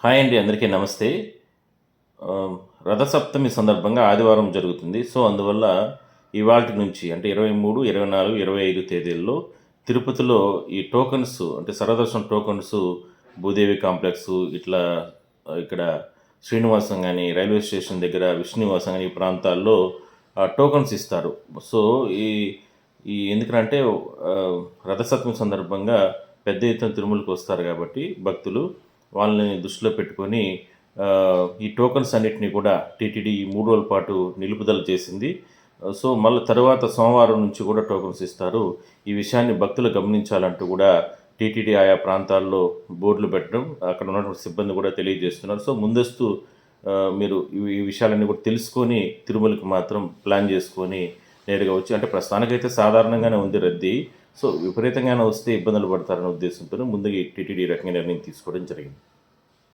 Hi అండి, అందరికీ నమస్తే. ఆహ్, రథసప్తమి సందర్భంగా ఆదివారం జరుగుతుంది. సో, అందువల్ల ఇవాల్టి నుంచి అంటే 23, 24, 25 తేదీల్లో తిరుపతిలో ఈ టోకెన్స్ అంటే సర్వదర్శనం టోకెన్స్ భూదేవి కాంప్లెక్సు ఇట్లా ఇక్కడ శ్రీనివాసం గాని, రైల్వే స్టేషన్ దగ్గర విష్ణునివాసం గాని ఈ ప్రాంతాల్లో టోకెన్స్ ఇస్తారు. సో, ఈ ఈ ఎందుకనంటే రథసప్తమి సందర్భంగా పెద్ద ఎత్తున తిరుమలకొస్తారు గాబట్టి భక్తులు వాళ్ళని దృష్టిలో పెట్టుకొని ఈ టోకెన్స్ అన్నిటిని కూడా టీటీడీ 3 రోజుల పాటు నిలుపుదల చేసింది. సో, మళ్ళీ తరువాత సోమవారం నుంచి కూడా టోకెన్స్ ఇస్తారు. ఈ విషయాన్ని భక్తులు గమనించాలంటూ కూడా టీటీడీ ఆయా ప్రాంతాల్లో బోర్డులు పెట్టడం, అక్కడ ఉన్నటువంటి సిబ్బంది కూడా తెలియజేస్తున్నారు. సో, ముందస్తు మీరు ఈ విషయాలన్నీ కూడా తెలుసుకొని తిరుమలకి మాత్రం ప్లాన్ చేసుకొని నేరుగా వచ్చి అంటే ప్రస్తుతానికైతే సాధారణంగానే ఉంది రద్దీ. సో, విపరీతంగానే వస్తే ఇబ్బందులు పడతారనే ఉద్దేశంతోనే ముందుగా ఈ టీటీడీ ఈ రకంగా నిర్ణయం తీసుకోవడం జరిగింది.